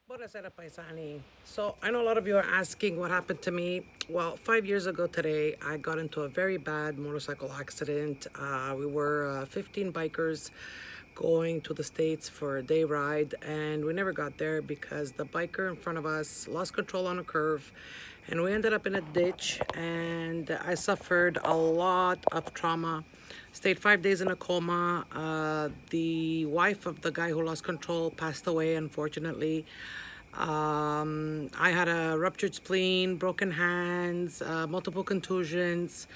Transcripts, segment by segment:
Buonasera, paisani. So, I know a lot of you are asking what happened to me. Well, 5 years ago today, I got into a very bad motorcycle accident. We were 15 bikers going to the States for a day ride, and we never got there because the biker in front of us lost control on a curve, and we ended up in a ditch, and I suffered a lot of trauma. Stayed 5 days in a coma. The wife of the guy who lost control passed away, unfortunately. I had a ruptured spleen, broken hands, multiple contusions,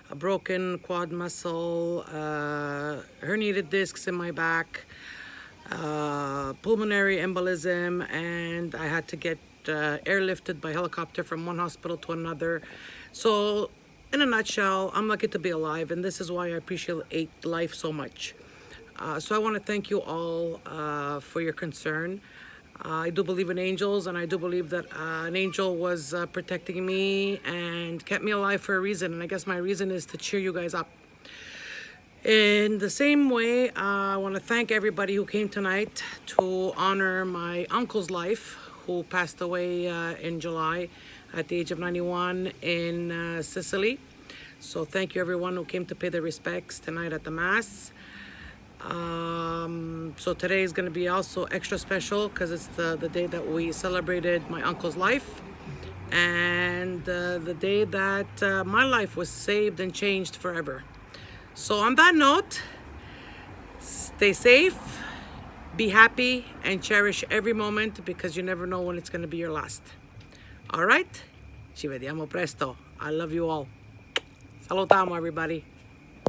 a broken quad muscle, herniated discs in my back, pulmonary embolism, and I had to get airlifted by helicopter from one hospital to another. So, in a nutshell, I'm lucky to be alive, and this is why I appreciate life so much. So I want to thank you all for your concern. I do believe in angels, and I do believe that an angel was protecting me and kept me alive for a reason. And I guess my reason is to cheer you guys up. In the same way, I want to thank everybody who came tonight to honor my uncle's life, who passed away in July at the age of 91 in Sicily. So thank you everyone who came to pay their respects tonight at the Mass. So today is going to be also extra special because it's the day that we celebrated my uncle's life, and the day that my life was saved and changed forever. So on that note, stay safe, be happy, and cherish every moment because you never know when it's going to be your last. All right? Ci vediamo presto. I love you all. Salutiamo everybody.